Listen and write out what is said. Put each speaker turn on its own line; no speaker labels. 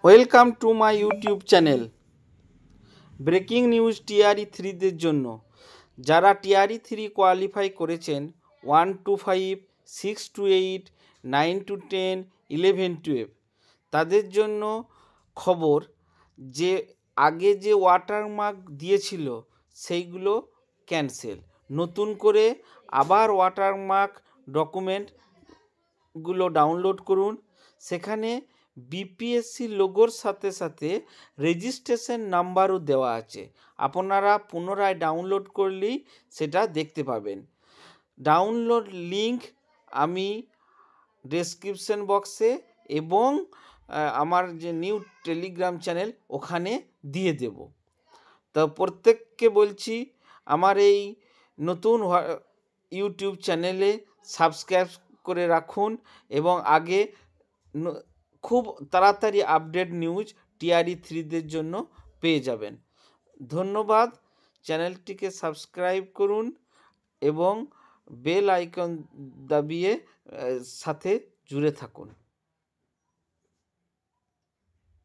Welcome to my YouTube channel. Breaking news TRE থ্রিদের জন্য। যারা টিআরই থ্রি কোয়ালিফাই করেছেন 1 to 5, 6 to 8, 9 to 10, 11, 12, তাদের জন্য খবর যে আগে যে ওয়াটারমার্ক দিয়েছিল সেইগুলো ক্যান্সেল। নতুন করে আবার ওয়াটারমার্ক ডকুমেন্টগুলো ডাউনলোড করুন। সেখানে বিপিএসসি লোগোর সাথে সাথে রেজিস্ট্রেশন নাম্বারও দেওয়া আছে। আপনারা পুনরায় ডাউনলোড করলেই সেটা দেখতে পাবেন। ডাউনলোড লিঙ্ক আমি ডেসক্রিপশন বক্সে এবং আমার যে নিউ টেলিগ্রাম চ্যানেল ওখানে দিয়ে দেব। তো প্রত্যেককে বলছি আমার এই নতুন ইউটিউব চ্যানেলে সাবস্ক্রাইব করে রাখুন এবং আগে খুব তাড়াতাড়ি আপডেট নিউজ টিআরই থ্রিদের জন্য পেয়ে যাবেন। ধন্যবাদ। চ্যানেলটিকে সাবস্ক্রাইব করুন এবং বেল আইকন দাবিয়ে সাথে জুড়ে থাকুন।